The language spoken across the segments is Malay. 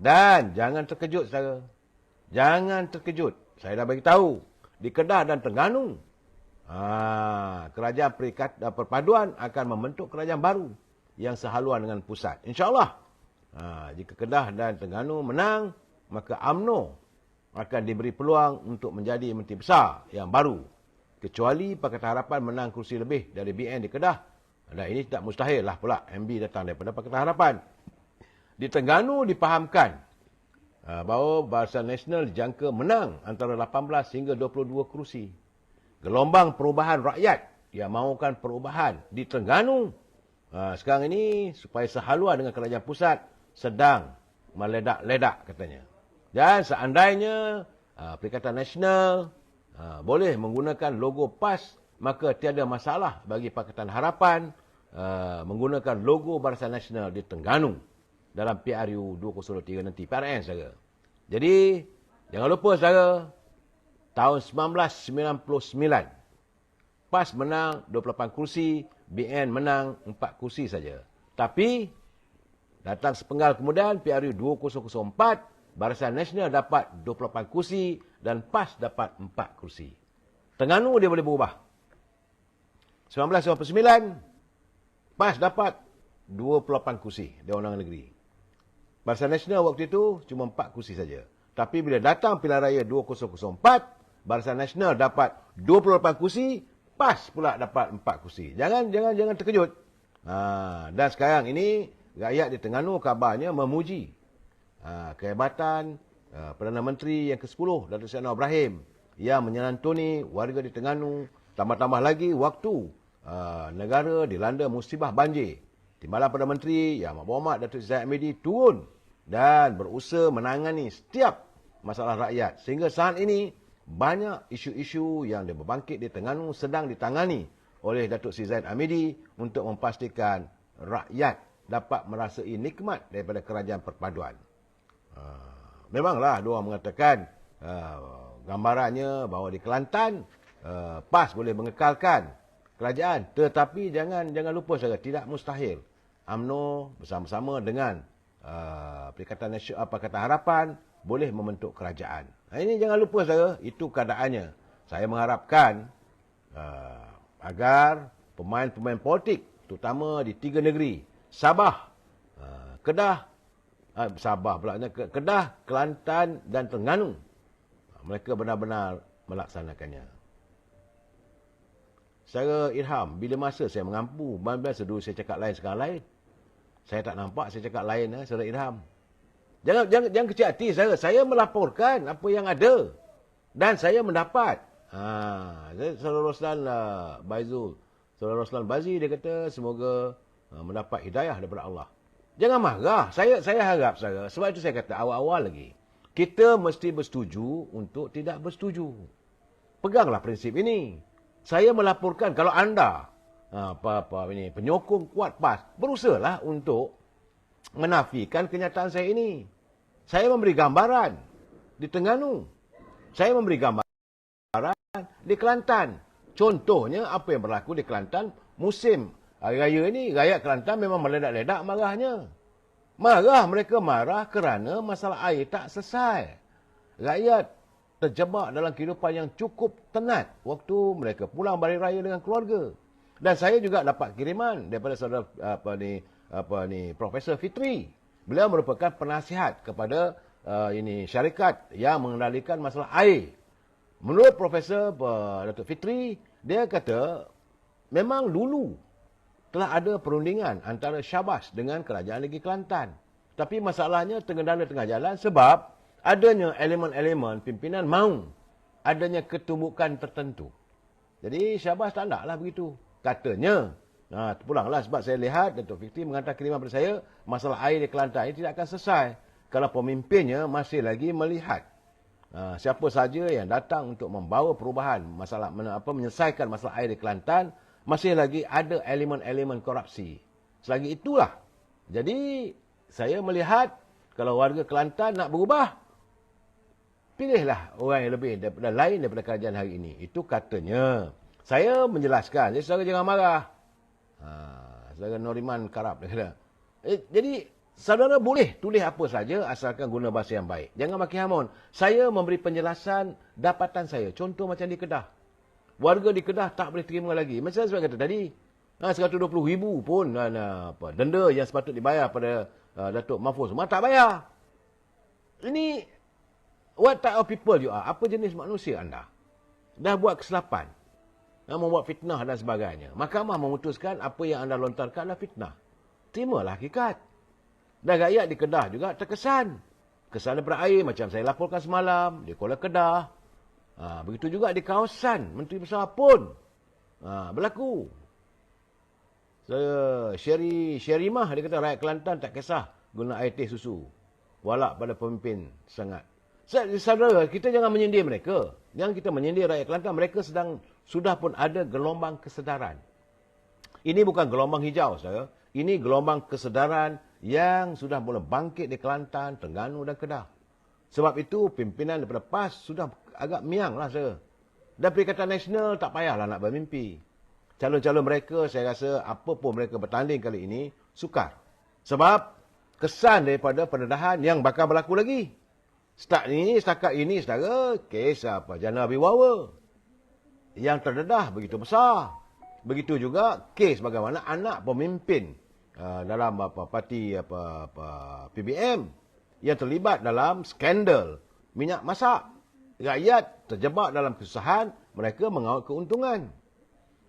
Dan jangan terkejut, saudara. Jangan terkejut. Saya dah bagi tahu. Di Kedah dan Terengganu, kerajaan perpaduan akan membentuk kerajaan baru yang sehaluan dengan pusat. InsyaAllah. Jika Kedah dan Terengganu menang, maka UMNO akan diberi peluang untuk menjadi menteri besar yang baru. Kecuali Pakatan Harapan menang kursi lebih dari BN di Kedah. Dan ini tak mustahil lah pula MB datang daripada Pakatan Harapan. Di Terengganu dipahamkan bahawa Barisan Nasional dijangka menang antara 18 hingga 22 kerusi. Gelombang perubahan rakyat yang mahukan perubahan di Terengganu sekarang ini supaya sehaluan dengan kerajaan pusat sedang meledak-ledak katanya. Dan seandainya Perikatan Nasional boleh menggunakan logo PAS, maka tiada masalah bagi Pakatan Harapan menggunakan logo Barisan Nasional di Terengganu dalam PRU 2023 nanti, PRN saudara. Jadi, jangan lupa saudara, tahun 1999, PAS menang 28 kursi, BN menang 4 kursi saja. Tapi, datang sepenggal kemudian, PRU 2004, Barisan Nasional dapat 28 kursi dan PAS dapat 4 kursi. Terengganu dia boleh berubah. 1999, PAS dapat 28 kursi Dewan Undangan Negeri. Barisan Nasional waktu itu cuma 4 kursi saja. Tapi bila datang pilihan raya 2004, Barisan Nasional dapat 28 kursi, PAS pula dapat 4 kursi. Jangan terkejut. Dan sekarang ini rakyat di Terengganu kabarnya memuji kehebatan Perdana Menteri yang ke-10 Datuk Seri Anwar Ibrahim yang menyantuni warga di Terengganu. Tambah-tambah lagi waktu negara dilanda musibah banjir. Timbalan Perdana Menteri Yang Berhormat Datuk Zahid Hamidi turun dan berusaha menangani setiap masalah rakyat. Sehingga saat ini, banyak isu-isu yang berbangkit di Terengganu sedang ditangani oleh Datuk Seri Zahid Hamidi untuk memastikan rakyat dapat merasai nikmat daripada kerajaan perpaduan. Memanglah, diorang mengatakan gambarannya bahawa di Kelantan, PAS boleh mengekalkan kerajaan. Tetapi jangan lupa saudara, tidak mustahil UMNO bersama-sama dengan Perikatan Nasional Pakatan Harapan boleh membentuk kerajaan. Ini jangan lupa saudara, itu keadaannya. Saya mengharapkan agar pemain-pemain politik, terutama di 3 negeri, Sabah, Kedah, Kedah, Kelantan dan Terengganu, mereka benar-benar melaksanakannya. Saya Irham, bila masa saya mengampu, biasa dulu saya cakap lain, sekarang lain. Saya tak nampak saya cakap lain, saudara Irham. Jangan kecil hati saya melaporkan apa yang ada. Dan saya mendapat. Saudara Roslan Baizul, saudara Roslan Bazi, dia kata semoga mendapat hidayah daripada Allah. Jangan marah. Saya harap saudara, sebab itu saya kata awal-awal lagi, kita mesti bersetuju untuk tidak bersetuju. Peganglah prinsip ini. Saya melaporkan kalau anda ini penyokong kuat PAS, berusahalah untuk menafikan kenyataan saya ini. Saya memberi gambaran di Terengganu. Saya memberi gambaran di Kelantan. Contohnya apa yang berlaku di Kelantan musim hari raya ini. Rakyat Kelantan memang meledak-ledak marahnya. Mereka marah kerana masalah air tak selesai. Rakyat terjebak dalam kehidupan yang cukup tenat waktu mereka pulang balik raya dengan keluarga. Dan saya juga dapat kiriman daripada saudara Profesor Fitri. Beliau merupakan penasihat kepada syarikat yang mengendalikan masalah air. Menurut Profesor Datuk Fitri, dia kata memang dulu telah ada perundingan antara Syabas dengan Kerajaan Negeri Kelantan. Tapi masalahnya tergendala tengah jalan sebab adanya elemen-elemen pimpinan mahu adanya ketumbukan tertentu. Jadi Syabas tak naklah begitu. Katanya, pulanglah sebab saya lihat Datuk Fitri menghantar kiriman kepada saya, masalah air di Kelantan ini tidak akan selesai kalau pemimpinnya masih lagi melihat siapa saja yang datang untuk membawa perubahan, menyelesaikan masalah air di Kelantan, masih lagi ada elemen-elemen korupsi. Selagi itulah. Jadi, saya melihat kalau warga Kelantan nak berubah, pilihlah orang yang lebih lain daripada kerajaan hari ini. Itu katanya. Saya menjelaskan. Jadi, saudara jangan marah. Saudara Noriman Karab. Jadi, Saudara boleh tulis apa saja asalkan guna bahasa yang baik. Jangan maki hamun. Saya memberi penjelasan dapatan saya. Contoh macam di Kedah. Warga di Kedah tak boleh terima lagi. Macam saya kata tadi. 120,000 pun denda yang sepatut dibayar pada Datuk Mahfuz. Semua tak bayar. Ini, what type of people you are? Apa jenis manusia anda? Dah buat kesilapan. Membuat fitnah dan sebagainya. Mahkamah memutuskan apa yang anda lontarkan adalah fitnah. Terimalah hakikat. Dan rakyat di Kedah juga terkesan. Kesan daripada air macam saya laporkan semalam di Kuala Kedah. Begitu juga di kawasan Menteri Besar pun berlaku. Saya Syerimah dia kata rakyat Kelantan tak kisah guna air teh susu. Walak pada pemimpin sangat. Saudara, kita jangan menyindir mereka. Jangan kita menyindir rakyat Kelantan. Mereka sudah pun ada gelombang kesedaran. Ini bukan gelombang hijau, saudara. Ini gelombang kesedaran yang sudah mula bangkit di Kelantan, Terengganu dan Kedah. Sebab itu pimpinan daripada PAS sudah agak miang lah saya. Dan Perikatan Nasional tak payahlah nak bermimpi. Calon-calon mereka saya rasa apa pun mereka bertanding kali ini sukar. Sebab kesan daripada pendedahan yang bakal berlaku lagi. Setakat ini saudara, kes Jana Abiwawa yang terdedah begitu besar. Begitu juga kes bagaimana anak pemimpin dalam parti PBM yang terlibat dalam skandal minyak masak. Rakyat terjebak dalam kesusahan, mereka mengawal keuntungan.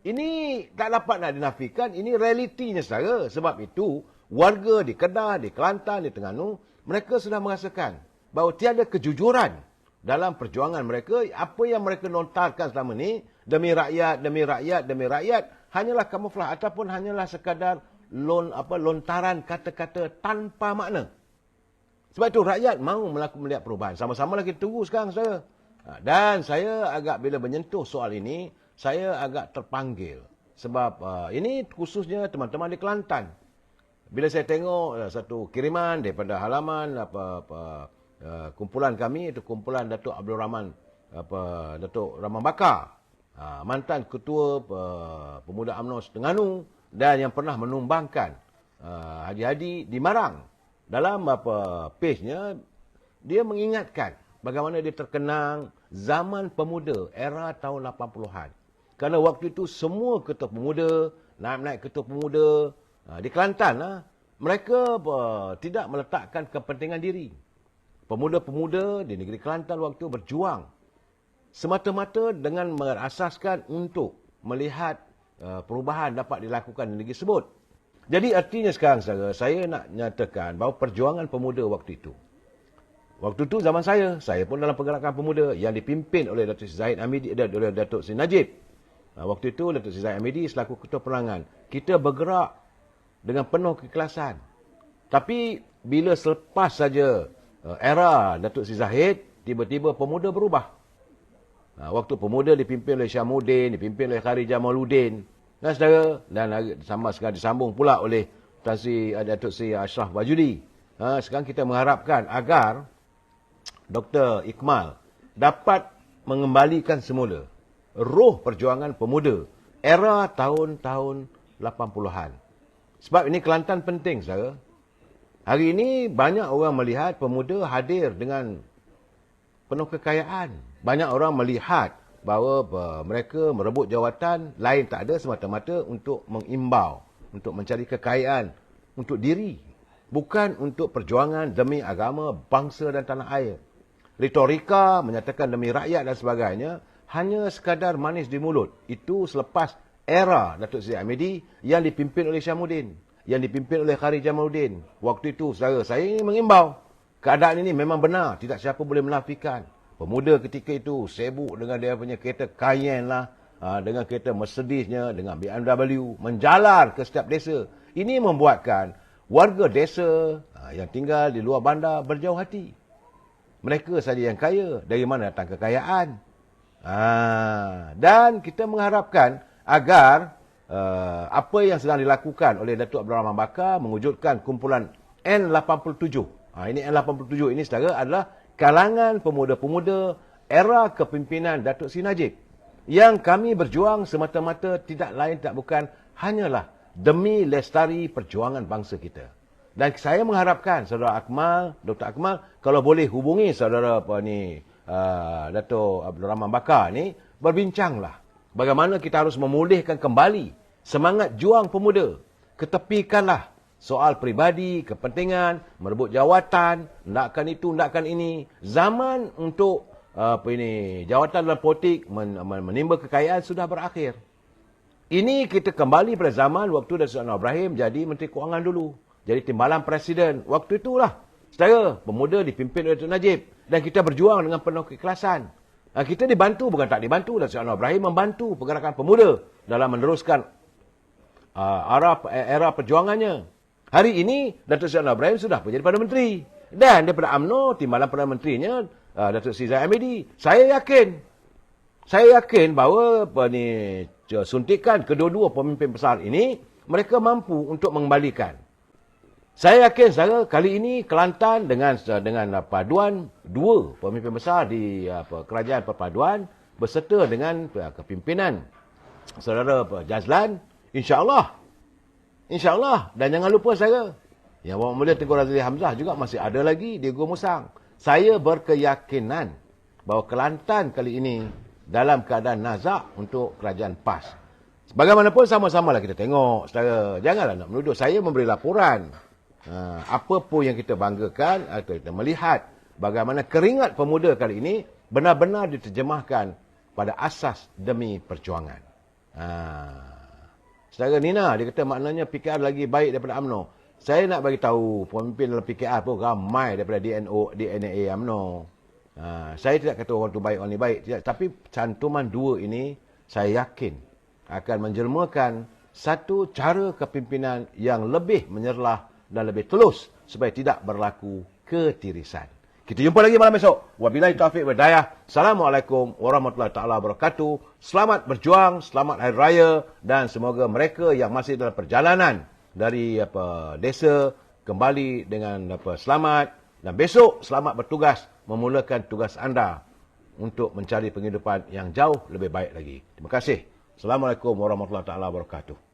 Ini tak dapat nak dinafikan, ini realitinya saudara. Sebab itu, warga di Kedah, di Kelantan, di Terengganu, mereka sudah merasakan bahawa tiada kejujuran dalam perjuangan mereka. Apa yang mereka lontarkan selama ini, demi rakyat, demi rakyat, demi rakyat, hanyalah kamuflah ataupun hanyalah sekadar lontaran kata-kata tanpa makna. Sebab itu rakyat mahu melihat perubahan. Sama-sama lagi tunggu sekarang saudara. Dan saya agak bila menyentuh soal ini, saya agak terpanggil. Sebab ini khususnya teman-teman di Kelantan. Bila saya tengok satu kiriman daripada halaman kumpulan kami, itu kumpulan Datuk Abdul Rahman, Datuk Rahman Bakar, mantan ketua Pemuda UMNO Terengganu dan yang pernah menumbangkan hadi-hadi di Marang. Dalam page-nya, dia mengingatkan bagaimana dia terkenang zaman pemuda, era tahun 80-an. Kerana waktu itu semua ketua pemuda, naik-naik ketua pemuda di Kelantan, mereka tidak meletakkan kepentingan diri. Pemuda-pemuda di negeri Kelantan waktu berjuang semata-mata dengan berasaskan untuk melihat perubahan dapat dilakukan di negeri tersebut. Jadi artinya sekarang saya nak nyatakan bahawa perjuangan pemuda waktu itu zaman saya pun dalam pergerakan pemuda yang dipimpin oleh Datuk Sri Zahid Hamidi dan oleh Datuk Sri Najib. Waktu itu Datuk Sri Zahid Hamidi selaku ketua penerangan. Kita bergerak dengan penuh keikhlasan. Tapi bila selepas saja era Datuk Sri Zahid, tiba-tiba pemuda berubah. Waktu pemuda dipimpin oleh Syamuddin, dipimpin oleh Khari Jamaluddin. Dan saudara, dan sama sekali disambung pula oleh Datuk Sri Ashraf Wajudi. Sekarang kita mengharapkan agar Dr. Ikmal dapat mengembalikan semula roh perjuangan pemuda era tahun-tahun 80-an. Sebab ini Kelantan penting, saudara. Hari ini banyak orang melihat pemuda hadir dengan penuh kekayaan. Banyak orang melihat bahawa mereka merebut jawatan lain tak ada semata-mata untuk mengimbau, untuk mencari kekayaan untuk diri. Bukan untuk perjuangan demi agama, bangsa dan tanah air. Retorika menyatakan demi rakyat dan sebagainya hanya sekadar manis di mulut. Itu selepas era Datuk Seri Hamidi yang dipimpin oleh Syamuddin, yang dipimpin oleh Khari Jamaluddin. Waktu itu saudara, saya ini mengimbau. Keadaan ini memang benar, tidak siapa boleh menafikan. Pemuda ketika itu sibuk dengan dia punya kereta Cayenne lah, dengan kereta Mercedesnya, dengan BMW, menjalar ke setiap desa. Ini membuatkan warga desa yang tinggal di luar bandar berjauh hati. Mereka saja yang kaya. Dari mana datang kekayaan? Dan kita mengharapkan agar apa yang sedang dilakukan oleh Datuk Abdul Rahman Bakar mewujudkan kumpulan N87. Ini N87 ini saudara adalah kalangan pemuda-pemuda era kepimpinan Datuk Seri Najib. Yang kami berjuang semata-mata tidak lain tak bukan hanyalah demi lestari perjuangan bangsa kita. Dan saya mengharapkan saudara Akmal, Dr. Akmal, kalau boleh hubungi saudara Dato' Abdul Rahman Bakar ni, berbincanglah bagaimana kita harus memulihkan kembali semangat juang pemuda. Ketepikanlah soal peribadi, kepentingan, merebut jawatan, nakkan itu, nakkan ini. Zaman untuk jawatan dalam politik, menimba kekayaan sudah berakhir. Ini kita kembali pada zaman waktu Datuk Seri Anwar Ibrahim jadi Menteri Kewangan dulu. Jadi timbalan Presiden. Waktu itulah, saudara, pemuda dipimpin oleh Datuk Najib. Dan kita berjuang dengan penuh keikhlasan. Kita dibantu, bukan tak dibantu. Datuk Seri Anwar Ibrahim membantu pergerakan pemuda dalam meneruskan era perjuangannya. Hari ini, Datuk Seri Anwar Ibrahim sudah menjadi Perdana Menteri. Dan daripada UMNO, timbalan Perdana Menterinya, Datuk Seri Zahid Hamidi. Saya yakin bahawa suntikan kedua-dua pemimpin besar ini, mereka mampu untuk mengembalikan. Saya yakin saudara, kali ini Kelantan dengan paduan dua pemimpin besar di Kerajaan Perpaduan berserta dengan kepimpinan saudara Jazlan, insya-Allah. Dan jangan lupa saudara, yang Bapak Mulia Tengku Razili Hamzah juga masih ada lagi di Gua Musang. Saya berkeyakinan bahawa Kelantan kali ini dalam keadaan nazak untuk kerajaan PAS. Bagaimanapun sama-samalah kita tengok saudara. Janganlah nak menuduh. Saya memberi laporan. Apa pun yang kita banggakan atau kita melihat bagaimana keringat pemuda kali ini benar-benar diterjemahkan pada asas demi perjuangan. Saudara Nina, dia kata maknanya PKR lagi baik daripada UMNO. Saya nak bagi tahu pemimpin dalam PKR pun ramai daripada DNA UMNO. Saya tidak kata orang tu baik, orang ni baik. Tidak. Tapi cantuman dua ini saya yakin akan menjelmakan satu cara kepimpinan yang lebih menyerlah dan lebih telus supaya tidak berlaku ketirisan. Kita jumpa lagi malam esok. Wabillahi taufiq wal hidayah. Assalamualaikum warahmatullahi taala wabarakatuh. Selamat berjuang, selamat hari raya dan semoga mereka yang masih dalam perjalanan dari desa kembali dengan selamat dan besok selamat bertugas memulakan tugas anda untuk mencari penghidupan yang jauh lebih baik lagi. Terima kasih. Assalamualaikum warahmatullahi taala wabarakatuh.